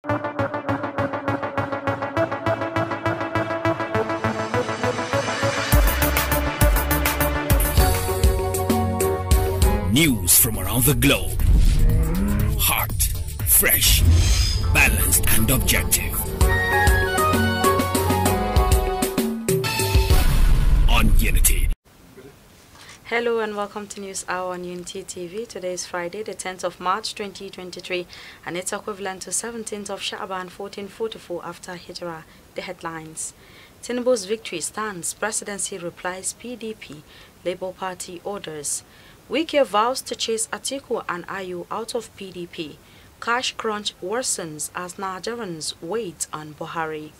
News from around the globe. Hot, fresh, balanced and objective. On Unity. Hello and welcome to News Hour on Unity TV. Today is Friday, the 10th of March 2023, and it's equivalent to 17th of Sha'ban 1444 after Hijrah. The headlines. Tinubu's victory stands. Presidency replies PDP. Labour Party orders. Wike vows to chase Atiku and Ayu out of PDP. Cash crunch worsens as Nigerians wait on Buhari.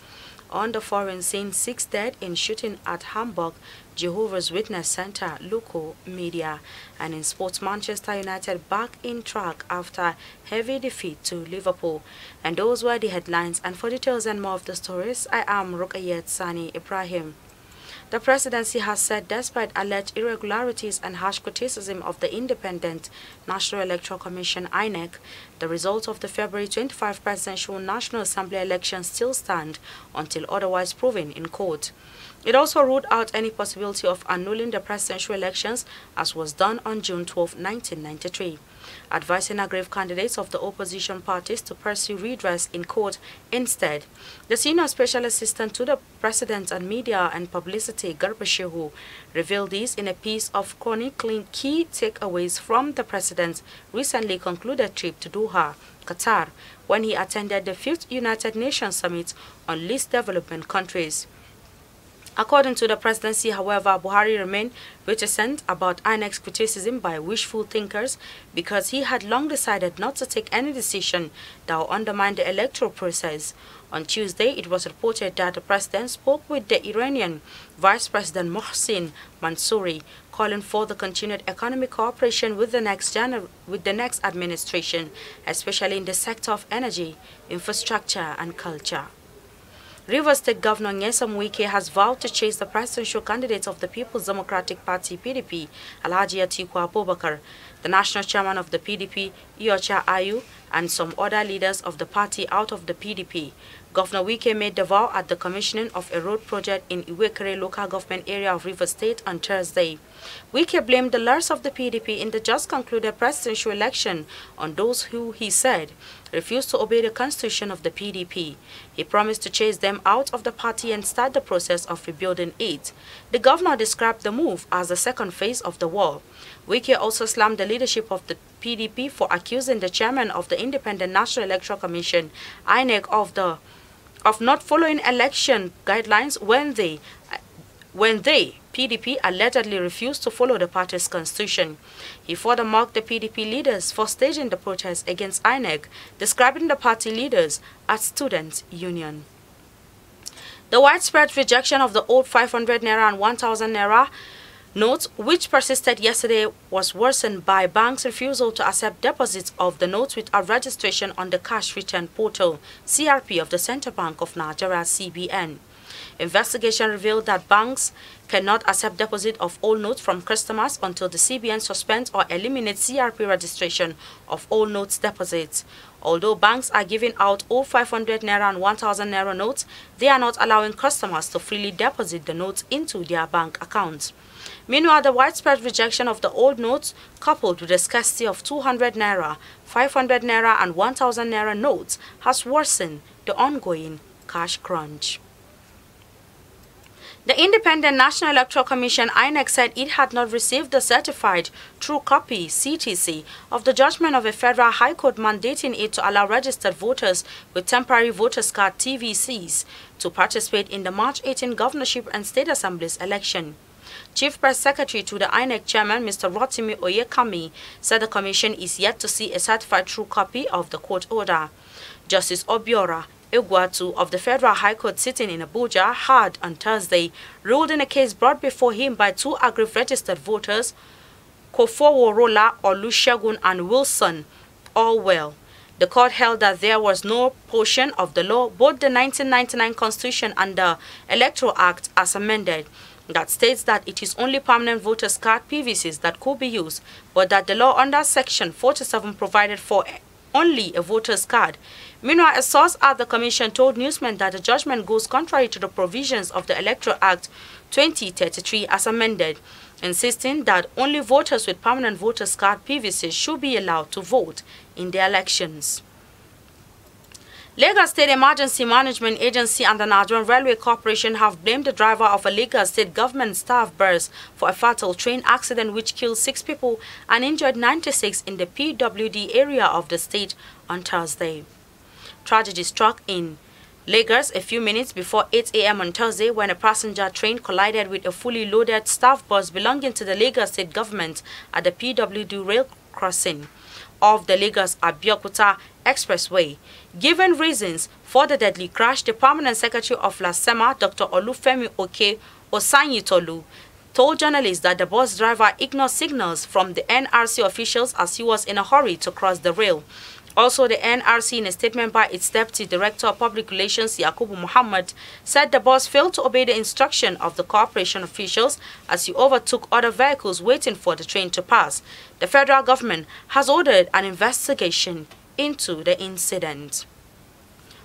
On the foreign scene, 6 dead in shooting at Hamburg Jehovah's Witness Center, local media. And in sports, Manchester United back in track after heavy defeat to Liverpool. And those were the headlines. And for details and more of the stories, I am Rukayet Sani Ibrahim. The presidency has said despite alleged irregularities and harsh criticism of the Independent National Electoral Commission (INEC), the results of the February 25 presidential National Assembly elections still stand until otherwise proven in court. It also ruled out any possibility of annulling the presidential elections as was done on June 12, 1993. Advising aggrieved candidates of the opposition parties to pursue redress in court instead. The senior special assistant to the president on media and publicity, Garba Shehu, revealed this in a piece of chronicling key takeaways from the president's recently concluded trip to Doha, Qatar, when he attended the 5th United Nations Summit on Least Development Countries. According to the presidency, however, Buhari remained reticent about INEC's criticism by wishful thinkers because he had long decided not to take any decision that would undermine the electoral process. On Tuesday, it was reported that the president spoke with the Iranian Vice President Mohsin Mansouri, calling for the continued economic cooperation with the next administration, especially in the sector of energy, infrastructure, and culture. Rivers State Governor Nyesom Wike has vowed to chase the presidential candidates of the People's Democratic Party (PDP), Alhaji Atiku Abubakar, the national chairman of the PDP, Iyorchia Ayu, and some other leaders of the party out of the PDP. Governor Wike made the vow at the commissioning of a road project in Iwekere local government area of Rivers State on Thursday. Wike blamed the loss of the PDP in the just concluded presidential election on those who, he said, refused to obey the constitution of the PDP. He promised to chase them out of the party and start the process of rebuilding it. The governor described the move as the second phase of the war. Wike also slammed the leadership of the PDP for accusing the chairman of the Independent National Electoral Commission, INEC, of not following election guidelines when they, PDP, allegedly refused to follow the party's constitution. He further mocked the PDP leaders for staging the protest against INEC, describing the party leaders as student union. The widespread rejection of the old 500 naira and 1000 naira notes, which persisted yesterday, was worsened by banks' refusal to accept deposits of the notes without registration on the Cash Return Portal, CRP, of the Central Bank of Nigeria, CBN. Investigation revealed that banks cannot accept deposit of all notes from customers until the CBN suspends or eliminates CRP registration of all notes deposits. Although banks are giving out all 500 naira and 1000 naira notes, they are not allowing customers to freely deposit the notes into their bank accounts. Meanwhile, the widespread rejection of the old notes, coupled with the scarcity of 200 naira, 500 naira and 1000 naira notes, has worsened the ongoing cash crunch. The Independent National Electoral Commission (INEC) said it had not received the certified true copy (CTC) of the judgment of a federal high court mandating it to allow registered voters with temporary voters card (TVCs) to participate in the March 18 governorship and state assemblies election. Chief Press Secretary to the INEC Chairman, Mr. Rotimi Oyekami, said the Commission is yet to see a certified true copy of the court order. Justice Obiora Egwatu of the Federal High Court sitting in Abuja had on Thursday ruled in a case brought before him by two aggrieved registered voters, Kofoworola Olusegun and Wilson Allwell. The court held that there was no portion of the law, both the 1999 Constitution and the Electoral Act as amended, that states that it is only permanent voters' card (PVCs) that could be used, but that the law under Section 47 provided for only a voter's card. Meanwhile, a source at the commission told newsmen that the judgment goes contrary to the provisions of the Electoral Act 2033 as amended, insisting that only voters with permanent voters card PVCs should be allowed to vote in the elections. Lagos State Emergency Management Agency and the Nigerian Railway Corporation have blamed the driver of a Lagos State government staff bus for a fatal train accident which killed 6 people and injured 96 in the PWD area of the state on Thursday. Tragedy struck in Lagos a few minutes before 8 a.m. on Thursday when a passenger train collided with a fully loaded staff bus belonging to the Lagos State government at the PWD rail crossing of the Lagos-Abeokuta Expressway. Given reasons for the deadly crash, the Permanent Secretary of LASEMA, Dr. Olufemi Oke Osanyitolu, told journalists that the bus driver ignored signals from the NRC officials as he was in a hurry to cross the rail. Also, the NRC, in a statement by its Deputy Director of Public Relations, Yakubu Muhammad, said the bus failed to obey the instruction of the corporation officials as he overtook other vehicles waiting for the train to pass. The federal government has ordered an investigation into the incident.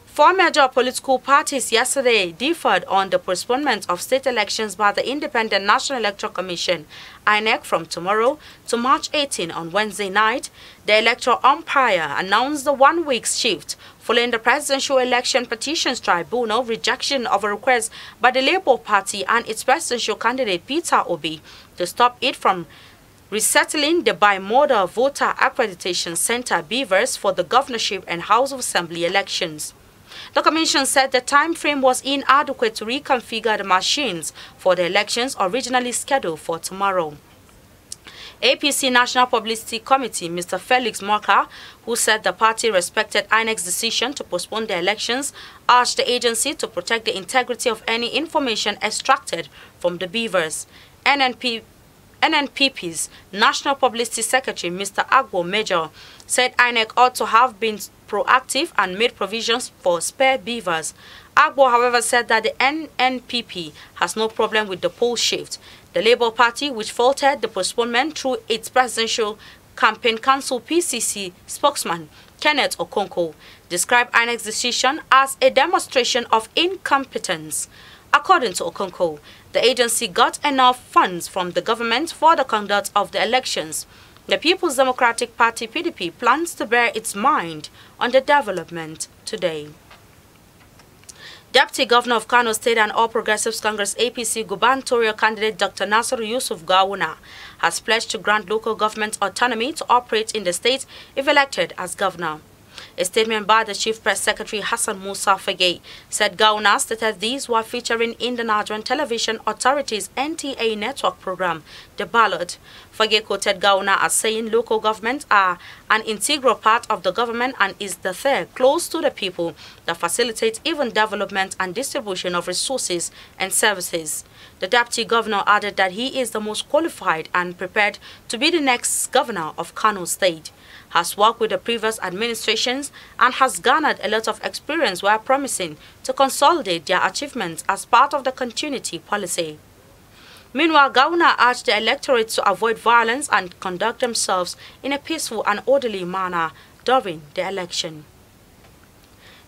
4 major political parties yesterday differed on the postponement of state elections by the Independent National Electoral Commission, INEC, from tomorrow to March 18 on Wednesday night. The electoral umpire announced the 1-week shift following the Presidential Election Petitions Tribunal rejection of a request by the Labour Party and its presidential candidate Peter Obi to stop it from resettling the Bimodal Voter Accreditation Center beavers for the governorship and House of Assembly elections. The Commission said the time frame was inadequate to reconfigure the machines for the elections originally scheduled for tomorrow. APC National Publicity Committee, Mr. Felix Morka, who said the party respected INEC's decision to postpone the elections, urged the agency to protect the integrity of any information extracted from the beavers. NNPP's National Publicity Secretary, Mr. Agbo Major, said INEC ought to have been proactive and made provisions for spare beavers. Agbo, however, said that the NNPP has no problem with the poll shift. The Labour Party, which faulted the postponement through its Presidential Campaign Council PCC spokesman, Kenneth Okonkwo, described INEC's decision as a demonstration of incompetence. According to Okonkwo, the agency got enough funds from the government for the conduct of the elections. The People's Democratic Party (PDP) plans to bear its mind on the development today. Deputy Governor of Kano State and All Progressives Congress APC gubernatorial candidate Dr. Nasiru Yusuf Gawuna has pledged to grant local government autonomy to operate in the state if elected as governor. A statement by the Chief Press Secretary Hassan Musa Fage said Gawuna stated these were featuring in the Nigerian Television Authority's NTA network program, The Ballot. Fage quoted Gawuna as saying local governments are an integral part of the government and is the third close to the people that facilitates even development and distribution of resources and services. The Deputy Governor added that he is the most qualified and prepared to be the next governor of Kano State, has worked with the previous administrations and has garnered a lot of experience while promising to consolidate their achievements as part of the continuity policy. Meanwhile, Gawuna urged the electorate to avoid violence and conduct themselves in a peaceful and orderly manner during the election.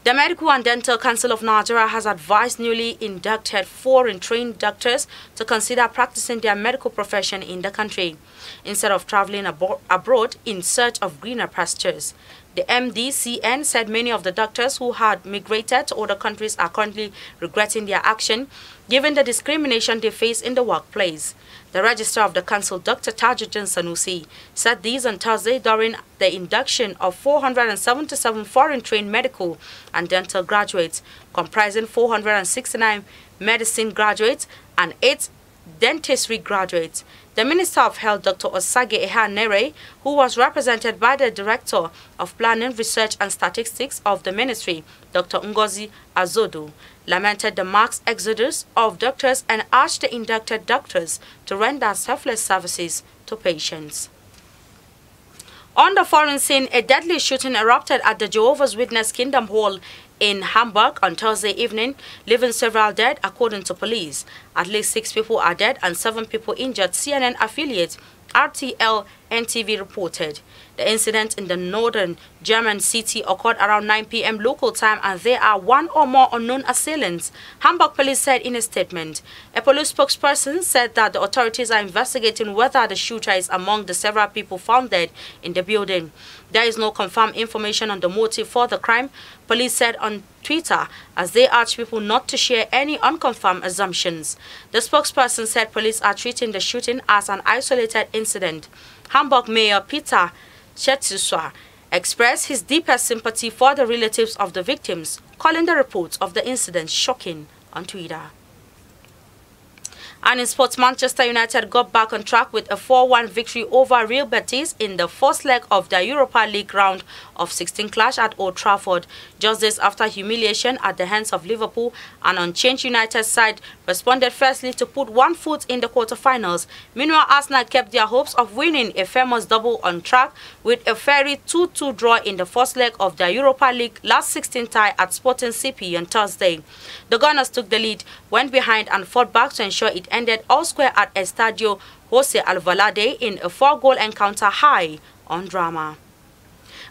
The Medical and Dental Council of Nigeria has advised newly inducted foreign-trained doctors to consider practicing their medical profession in the country, instead of traveling abroad in search of greener pastures. The MDCN said many of the doctors who had migrated to other countries are currently regretting their action, given the discrimination they face in the workplace. The Registrar of the Council, Dr. Tajuddin Sanusi, said these on Thursday during the induction of 477 foreign-trained medical and dental graduates, comprising 469 medicine graduates and 8 dentistry graduates. The Minister of Health, Dr. Osage Ehanere, who was represented by the Director of Planning, Research and Statistics of the Ministry, Dr. Ngozi Azodu, lamented the mass exodus of doctors and urged the inducted doctors to render selfless services to patients. On the foreign scene, a deadly shooting erupted at the Jehovah's Witness Kingdom Hall in Hamburg on Thursday evening, leaving several dead, according to police. At least 6 people are dead and 7 people injured, CNN affiliate RTL NTV reported. The incident in the northern German city occurred around 9 p.m. local time, and there are one or more unknown assailants, Hamburg police said in a statement. A police spokesperson said that the authorities are investigating whether the shooter is among the several people found dead in the building. There is no confirmed information on the motive for the crime, police said on Twitter, as they urge people not to share any unconfirmed assumptions. The spokesperson said police are treating the shooting as an isolated incident. Hamburg Mayor Peter Schätzler expressed his deepest sympathy for the relatives of the victims, calling the reports of the incident shocking on Twitter. And in sports, Manchester United got back on track with a 4-1 victory over Real Betis in the first leg of the Europa League round of 16 clash at Old Trafford. Just days after humiliation at the hands of Liverpool, an unchanged United side responded firstly to put one foot in the quarterfinals. Meanwhile, Arsenal kept their hopes of winning a famous double on track with a fairy 2-2 draw in the first leg of the Europa League last 16 tie at Sporting CP on Thursday. The Gunners took the lead, went behind and fought back to ensure it ended all square at Estadio Jose Alvalade in a 4-goal encounter high on drama.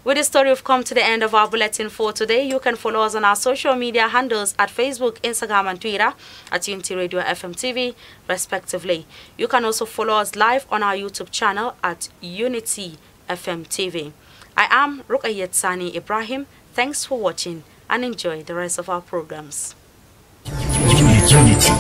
With this story, we've come to the end of our bulletin for today. You can follow us on our social media handles at Facebook, Instagram and Twitter at Unity Radio FM TV, respectively. You can also follow us live on our YouTube channel at Unity FM TV. I am Ruqayyat Sani Ibrahim. Thanks for watching and enjoy the rest of our programs. Unity.